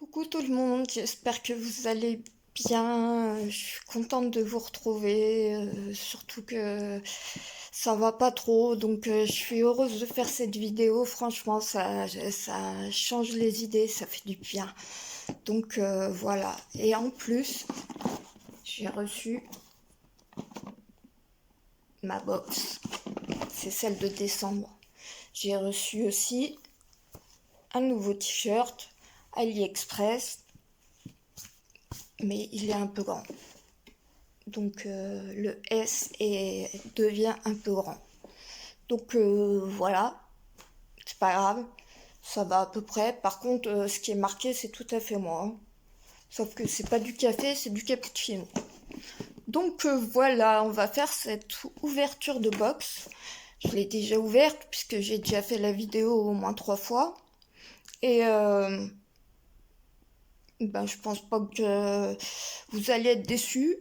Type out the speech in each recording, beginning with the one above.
Coucou tout le monde, j'espère que vous allez bien. Je suis contente de vous retrouver, surtout que ça va pas trop, donc je suis heureuse de faire cette vidéo. Franchement, ça change les idées, ça fait du bien. Donc voilà. Et en plus, j'ai reçu ma box. C'est celle de décembre. J'ai reçu aussi un nouveau t-shirt AliExpress, mais il est un peu grand. Donc le devient un peu grand. Donc voilà, c'est pas grave, ça va à peu près. Par contre, ce qui est marqué, c'est tout à fait moi, hein. Sauf que c'est pas du café, c'est du cappuccino. Donc voilà, on va faire cette ouverture de box. Je l'ai déjà ouverte puisque j'ai déjà fait la vidéo au moins 3 fois. Et ben, je pense pas que vous allez être déçus.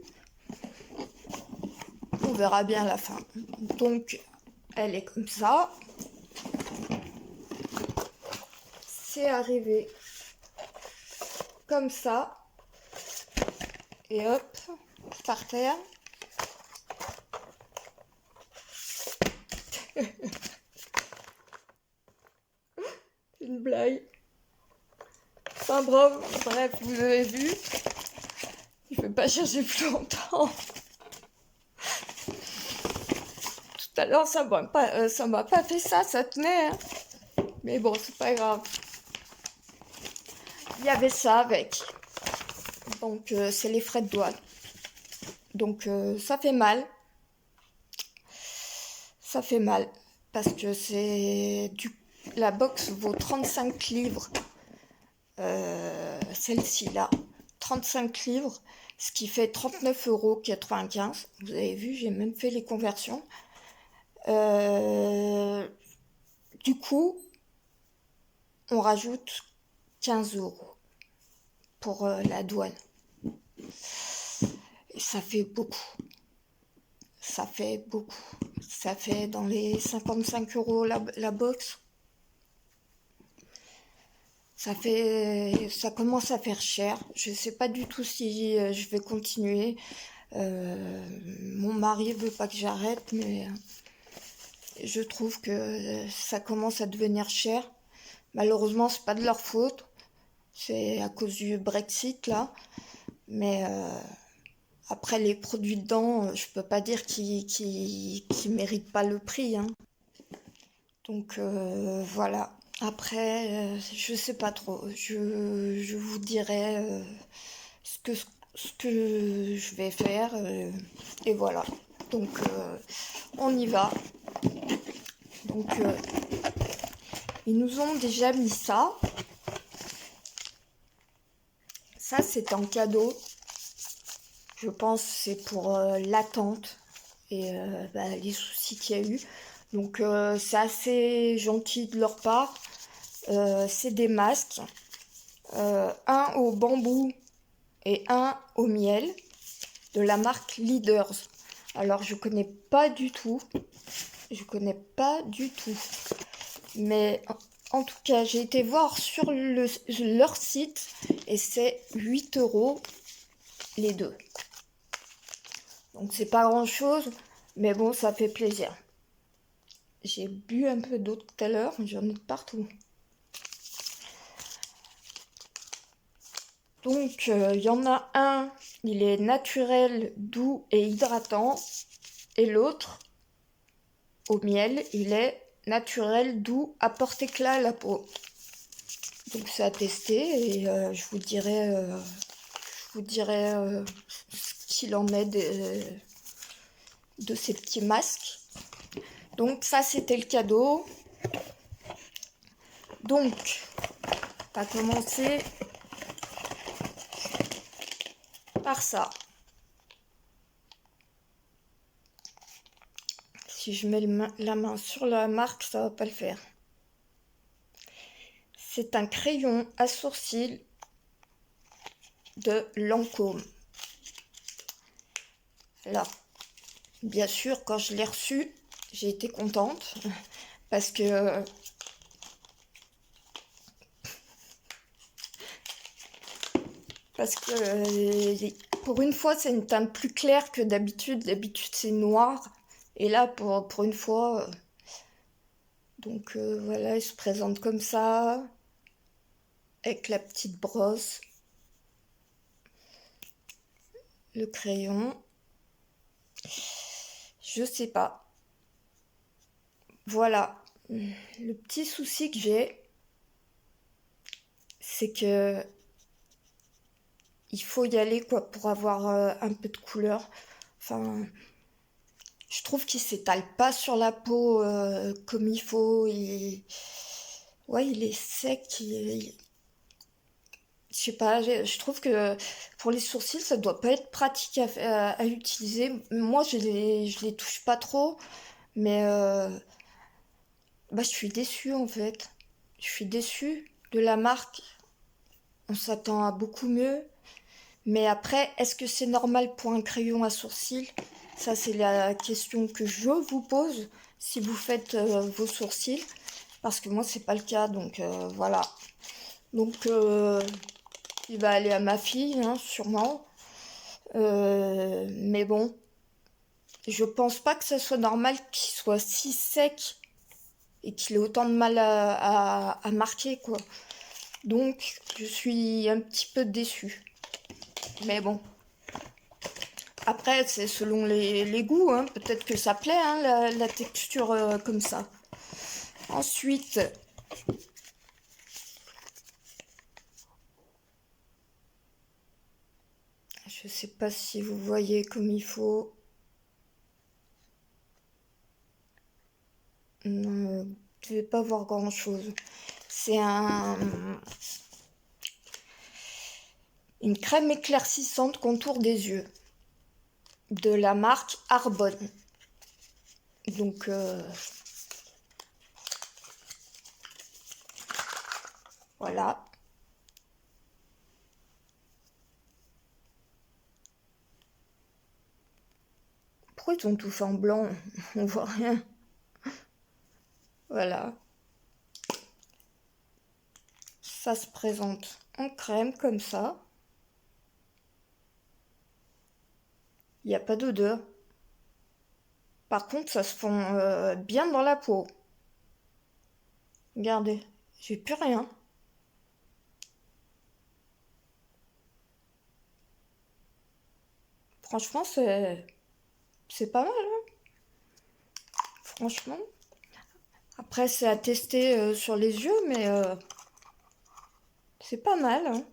On verra bien à la fin. Donc elle est comme ça. C'est arrivé comme ça. Et hop, par terre. Une blague. Enfin bref, vous avez vu. Je vais pas chercher plus longtemps. Tout à l'heure, ça m'a pas fait ça, ça tenait, hein. Mais bon, c'est pas grave. Il y avait ça avec. Donc, c'est les frais de douane. Donc, ça fait mal. Ça fait mal. Parce que la box vaut 35 livres. Celle-ci là. 35 livres. Ce qui fait 39,95 €. Vous avez vu, j'ai même fait les conversions. Euh, du coup, on rajoute 15 € pour la douane. Et ça fait beaucoup. Ça fait beaucoup. Ça fait dans les 55 € la box. Ça commence à faire cher. Je sais pas du tout si je vais continuer. Mon mari veut pas que j'arrête, mais je trouve que ça commence à devenir cher. Malheureusement, c'est pas de leur faute. C'est à cause du Brexit là. Mais après les produits dedans, je peux pas dire qu'ils méritent pas le prix, hein. Donc voilà. Après, je sais pas trop. Je vous dirai ce que je vais faire. Et voilà. Donc on y va. Donc ils nous ont déjà mis ça. Ça c'est en cadeau. Je pense que c'est pour l'attente et les soucis qu'il y a eu. Donc c'est assez gentil de leur part. C'est des masques, un au bambou et un au miel de la marque Leaders. Alors je connais pas du tout, mais en tout cas j'ai été voir sur leur site et c'est 8 € les deux. Donc c'est pas grand chose, mais bon, ça fait plaisir. J'ai bu un peu d'eau tout à l'heure, j'en ai de partout. Donc il y en a un, il est naturel, doux et hydratant, et l'autre, au miel, il est naturel, doux, apporte éclat à la peau. Donc c'est à tester et je vous dirai ce qu'il en est de ces petits masques. Donc ça c'était le cadeau. Donc on va commencer par ça. Si je mets la main sur la marque, ça va pas le faire. C'est un crayon à sourcils de Lancôme. Alors, bien sûr, quand je l'ai reçu, j'ai été contente parce que Parce que pour une fois, c'est une teinte plus claire que d'habitude. D'habitude, c'est noir. Et là, pour une fois... donc voilà, il se présente comme ça, avec la petite brosse, le crayon. Je sais pas. Voilà. Le petit souci que j'ai, c'est que il faut y aller quoi pour avoir un peu de couleur. Enfin, je trouve qu'il s'étale pas sur la peau comme il faut. Ouais, il est sec. Je sais pas, je trouve que pour les sourcils, ça doit pas être pratique à utiliser. Moi, je les touche pas trop, mais bah, je suis déçue en fait. Je suis déçue de la marque. On s'attend à beaucoup mieux. Mais après, est-ce que c'est normal pour un crayon à sourcils? Ça, c'est la question que je vous pose si vous faites vos sourcils. Parce que moi, c'est pas le cas, donc voilà. Donc, il va aller à ma fille, hein, sûrement. Mais bon, je pense pas que ce soit normal qu'il soit si sec et qu'il ait autant de mal à marquer, quoi. Donc, je suis un petit peu déçue. Mais bon. Après, c'est selon les goûts, hein. Peut-être que ça plaît, hein, la texture comme ça. Ensuite, je sais pas si vous voyez comme il faut. Non, vous devez pas voir grand-chose. C'est une crème éclaircissante contour des yeux de la marque Arbonne. Donc, voilà. Pourquoi ils ont tout fait en blanc? On voit rien. Voilà. Ça se présente en crème comme ça. Il n'y a pas d'odeur. Par contre, ça se fond bien dans la peau. Regardez, j'ai plus rien. Franchement, c'est pas mal, hein. Franchement. Après, c'est à tester sur les yeux, mais c'est pas mal, hein.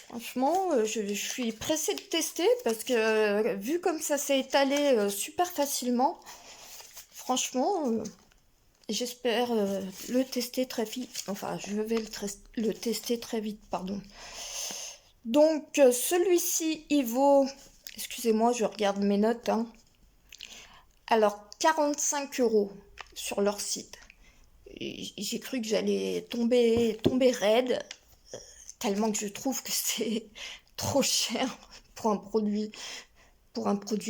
Franchement, je suis pressée de tester parce que vu comme ça s'est étalé super facilement, franchement, j'espère le tester très vite. Enfin, je vais le tester très vite, pardon. Donc, celui-ci, il vaut... Excusez-moi, je regarde mes notes, hein. Alors, 45 € sur leur site. J'ai cru que j'allais tomber raide, tellement que je trouve que c'est trop cher pour un produit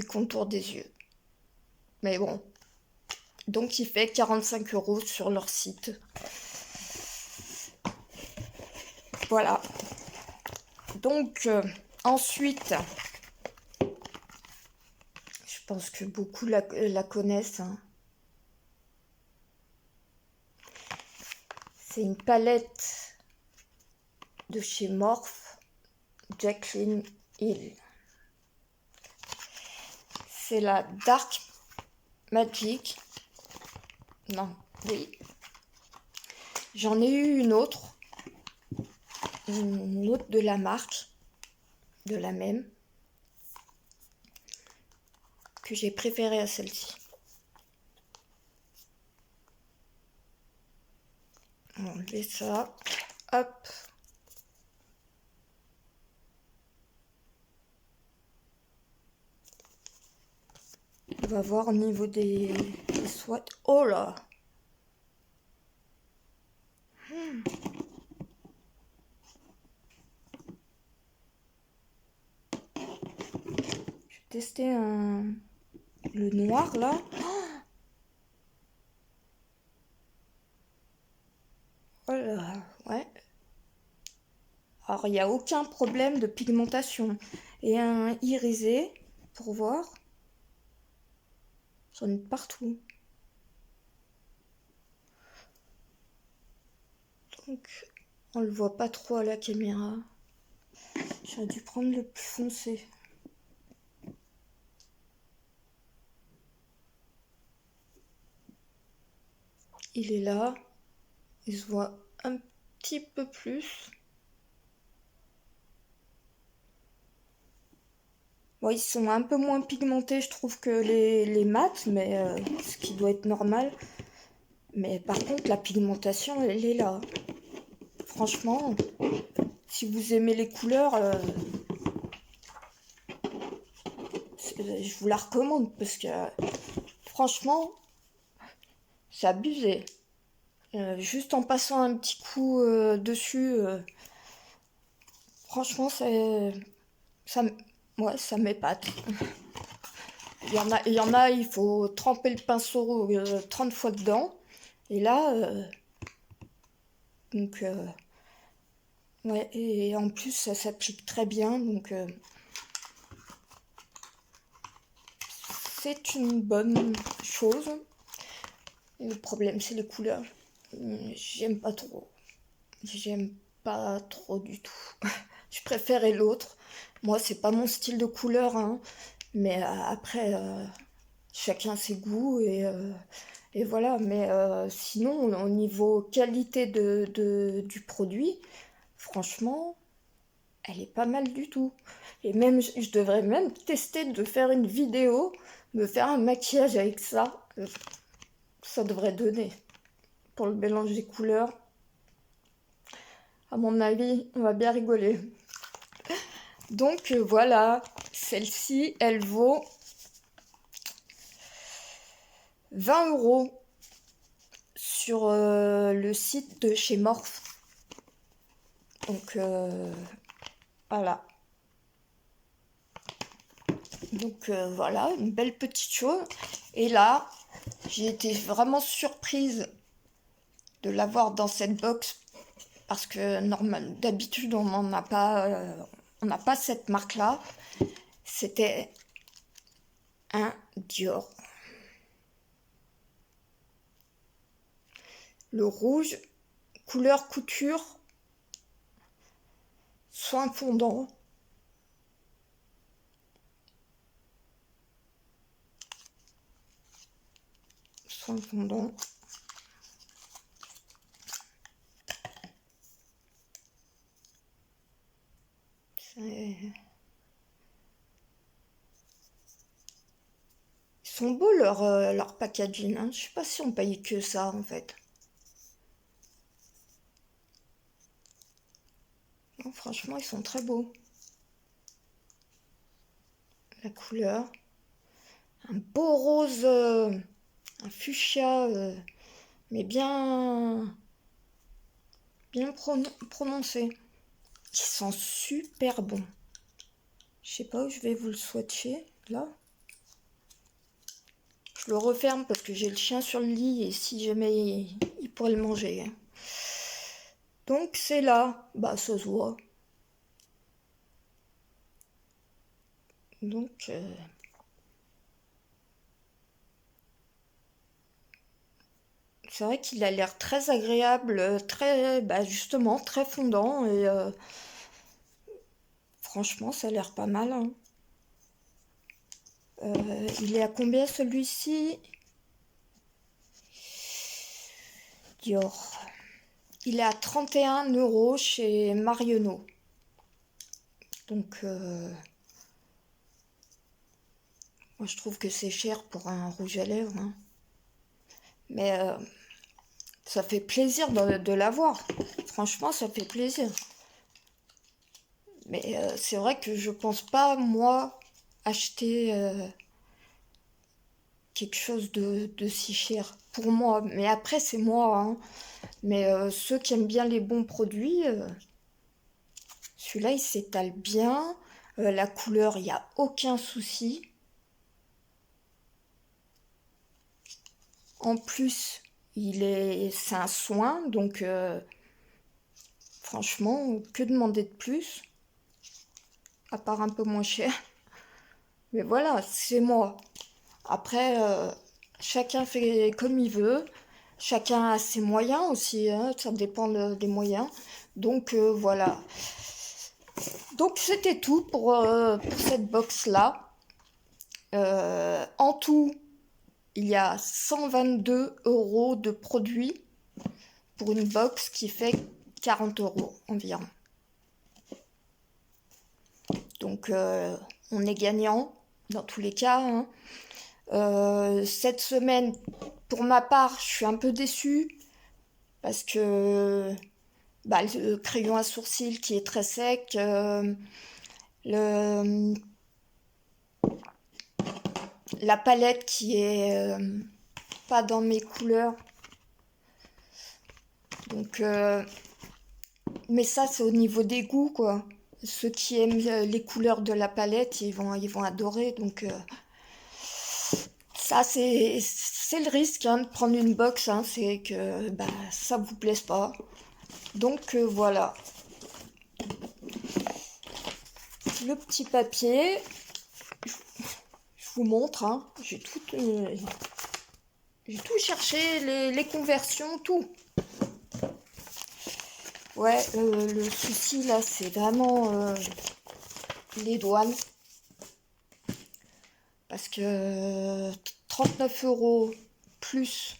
contour des yeux. Mais bon, donc il fait 45 € sur leur site. Voilà. Donc ensuite, je pense que beaucoup la connaissent, hein. C'est une palette de chez Morphe, Jaclyn Hill. C'est la Dark Magic. Non, oui. J'en ai eu une autre de la marque, de la même, que j'ai préférée à celle-ci. On va enlever ça. Hop. On va voir au niveau des swatchs. Oh là! Je vais tester le noir là. Oh là, ouais. Alors, il n'y a aucun problème de pigmentation. Et un irisé, pour voir, j'en ai partout. Donc, on le voit pas trop à la caméra. J'aurais dû prendre le plus foncé. Il est là. Il se voit un petit peu plus. Bon, ils sont un peu moins pigmentés, je trouve, que les mats, mais ce qui doit être normal. Mais par contre, la pigmentation, elle est là. Franchement, si vous aimez les couleurs, je vous la recommande parce que franchement, c'est abusé. Juste en passant un petit coup dessus, franchement, ça, ouais, ça m'épate. Il y en a, il faut tremper le pinceau 30 fois dedans. Et là, donc, ouais, et en plus, ça s'applique très bien. Donc, c'est une bonne chose. Le problème, c'est les couleurs. J'aime pas trop. J'aime pas trop du tout. Je préférais l'autre. Moi, c'est pas mon style de couleur, hein. Mais après, chacun ses goûts et voilà. Mais sinon, au niveau qualité du produit, franchement, elle est pas mal du tout. Et même, je devrais même tester de faire une vidéo, me faire un maquillage avec ça. Ça devrait donner. Pour le mélange des couleurs, à mon avis, on va bien rigoler. Donc voilà, celle-ci, elle vaut 20 € sur le site de chez Morphe. Donc voilà. Donc voilà, une belle petite chose. Et là, j'ai été vraiment surprise de l'avoir dans cette box parce que d'habitude on n'en a pas, on n'a pas cette marque-là. C'était un Dior. Le rouge, couleur couture, soin fondant. Soin fondant. Ils sont beaux leur packaging, hein. Je sais pas si on paye que ça en fait. Non, franchement, ils sont très beaux. La couleur. Un beau rose, un fuchsia, mais bien prononcé. Ils sont super bons. Je sais pas où je vais vous le swatcher, là. Je le referme parce que j'ai le chien sur le lit et si jamais il pourrait le manger. Donc c'est là, bah ça se voit. Donc c'est vrai qu'il a l'air très agréable, très, bah justement, très fondant et franchement ça a l'air pas mal, hein. Il est à combien celui-ci? Dior. Il est à 31 € chez Marionneau. Donc moi je trouve que c'est cher pour un rouge à lèvres, hein. Mais ça fait plaisir de l'avoir. Franchement, ça fait plaisir. Mais c'est vrai que je pense pas, moi, acheter quelque chose de si cher pour moi. Mais après, c'est moi, hein. Mais ceux qui aiment bien les bons produits, celui-là, il s'étale bien. La couleur, il n'y a aucun souci. En plus, c'est un soin, donc Franchement, que demander de plus? À part un peu moins cher. Mais voilà, c'est moi. Après, chacun fait comme il veut. Chacun a ses moyens aussi, hein, ça dépend des moyens. Donc voilà. Donc c'était tout pour cette box-là. En tout, il y a 122 € de produits pour une box qui fait 40 € environ. Donc on est gagnant dans tous les cas, hein. Cette semaine, pour ma part, je suis un peu déçue parce que le crayon à sourcils qui est très sec, le, la palette qui est pas dans mes couleurs. Donc, mais ça, c'est au niveau des goûts, quoi. Ceux qui aiment les couleurs de la palette, ils vont adorer. Donc, ça, c'est le risque hein, de prendre une box, hein, c'est que ça vous plaise pas. Donc, voilà. Le petit papier, je vous montre, hein, j'ai tout cherché, les conversions, tout. Ouais, le souci là, c'est vraiment les douanes. Parce que 39 € plus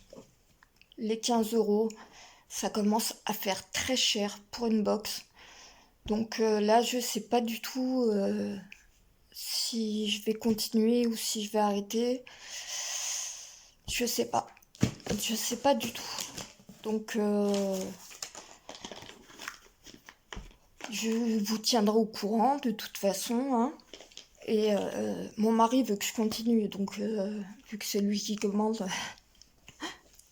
les 15 €, ça commence à faire très cher pour une box. Donc là, je sais pas du tout si je vais continuer ou si je vais arrêter. Je sais pas. Je sais pas du tout. Donc je vous tiendrai au courant de toute façon, hein. Et mon mari veut que je continue, donc vu que c'est lui qui commande,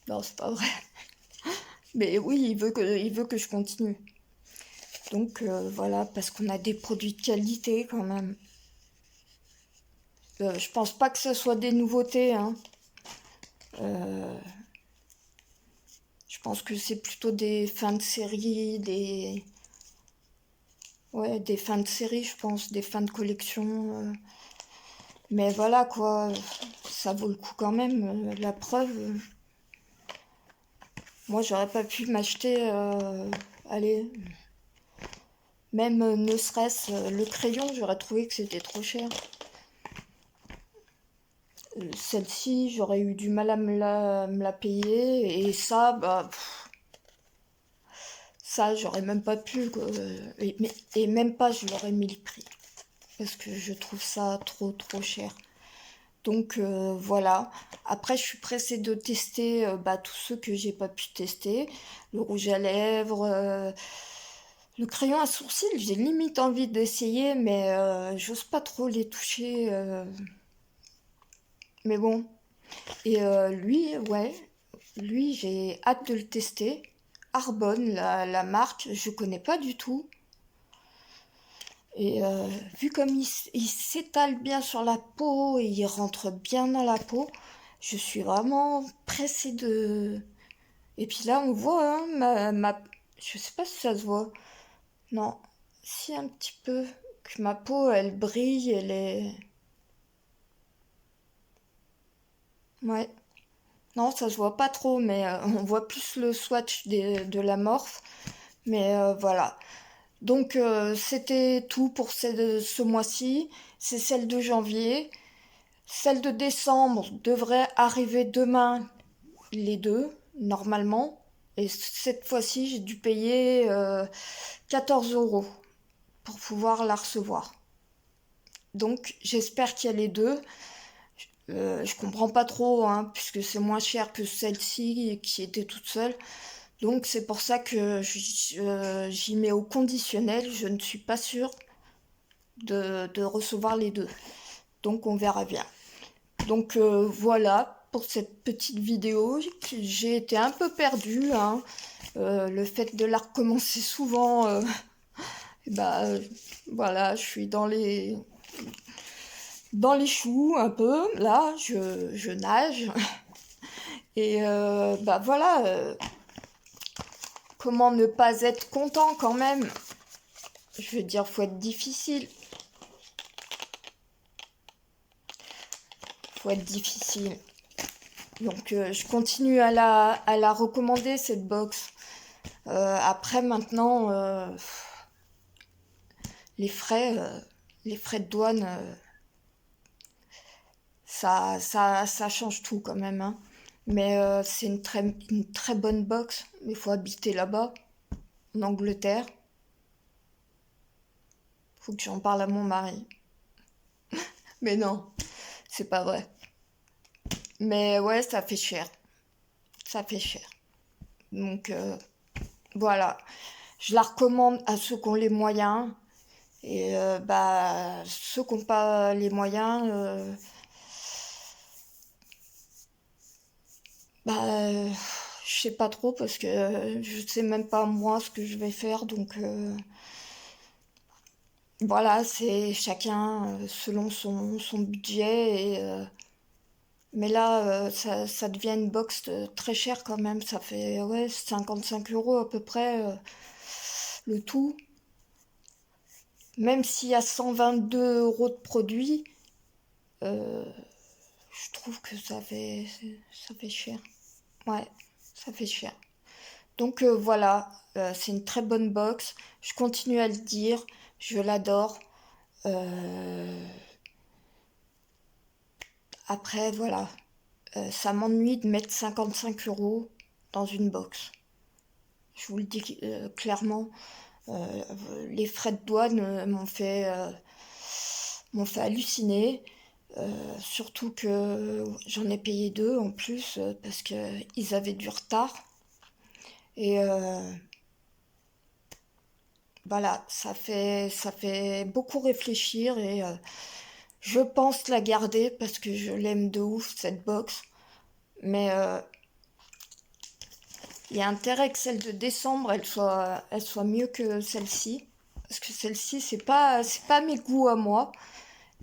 non c'est pas vrai. Mais oui, il veut que je continue. Donc voilà, parce qu'on a des produits de qualité quand même. Je pense pas que ce soit des nouveautés, hein. Je pense que c'est plutôt des fins de série, des fins de série, je pense, des fins de collection. Mais voilà quoi, ça vaut le coup quand même. La preuve, moi j'aurais pas pu m'acheter, allez, même ne serait-ce le crayon, j'aurais trouvé que c'était trop cher. Celle-ci, j'aurais eu du mal à me la payer. Et ça, ça, j'aurais même pas pu. Et même pas, je leur ai mis le prix. Parce que je trouve ça trop cher. Donc voilà. Après, je suis pressée de tester tous ceux que j'ai pas pu tester. Le rouge à lèvres, le crayon à sourcils. J'ai limite envie d'essayer, mais j'ose pas trop les toucher. Mais bon. Et lui, j'ai hâte de le tester. Arbonne, la marque, je connais pas du tout. Et vu comme il s'étale bien sur la peau et il rentre bien dans la peau, je suis vraiment pressée de... Et puis là, on voit, hein, je sais pas si ça se voit. Non, si un petit peu. Que ma peau, elle brille, elle est... Ouais. Non, ça se voit pas trop, mais on voit plus le swatch de la morphe. Mais voilà. Donc c'était tout pour ce mois-ci. C'est celle de janvier. Celle de décembre devrait arriver demain, les deux, normalement. Et cette fois-ci, j'ai dû payer 14 € pour pouvoir la recevoir. Donc j'espère qu'il y a les deux. Je comprends pas trop, hein, puisque c'est moins cher que celle-ci qui était toute seule. Donc c'est pour ça que j'y mets au conditionnel. Je ne suis pas sûre de recevoir les deux. Donc on verra bien. Donc voilà pour cette petite vidéo. J'ai été un peu perdue, hein. Le fait de la recommencer souvent, voilà, je suis dans les choux un peu. Là, je nage. Et voilà. comment ne pas être content quand même? Je veux dire, faut être difficile. Faut être difficile. Donc, je continue à la recommander, cette box. Après, maintenant, les frais, les frais de douane, ça change tout quand même, hein. Mais c'est une très bonne box. Il faut habiter là-bas, en Angleterre. Faut que j'en parle à mon mari. Mais non, c'est pas vrai. Mais ouais, ça fait cher. Ça fait cher. Donc voilà. Je la recommande à ceux qui ont les moyens. Et bah, ceux qui n'ont pas les moyens, bah, je sais pas trop parce que je sais même pas moi ce que je vais faire. Donc voilà, c'est chacun selon son budget. Mais là, ça devient une box très chère quand même. Ça fait ouais, 55 euros à peu près le tout. Même s'il y a 122 euros de produits, euh, je trouve que ça fait cher. Ouais, ça fait cher. Donc voilà, c'est une très bonne box. Je continue à le dire, je l'adore. Euh, Après, voilà, ça m'ennuie de mettre 55 euros dans une box. Je vous le dis clairement. Les frais de douane m'ont fait halluciner. Surtout que j'en ai payé deux en plus parce qu'ils avaient du retard. Et voilà, ça fait beaucoup réfléchir et je pense la garder parce que je l'aime de ouf cette box. Mais il y a intérêt que celle de décembre elle soit mieux que celle-ci. Parce que celle-ci, c'est pas mes goûts à moi.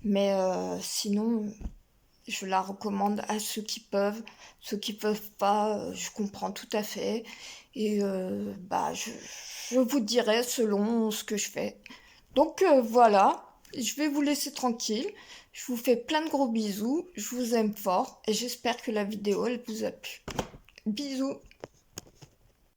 Mais sinon, je la recommande à ceux qui peuvent. Ceux qui peuvent pas, je comprends tout à fait. Et bah, je vous dirai selon ce que je fais. Donc voilà, je vais vous laisser tranquille. Je vous fais plein de gros bisous. Je vous aime fort et j'espère que la vidéo elle vous a plu. Bisous.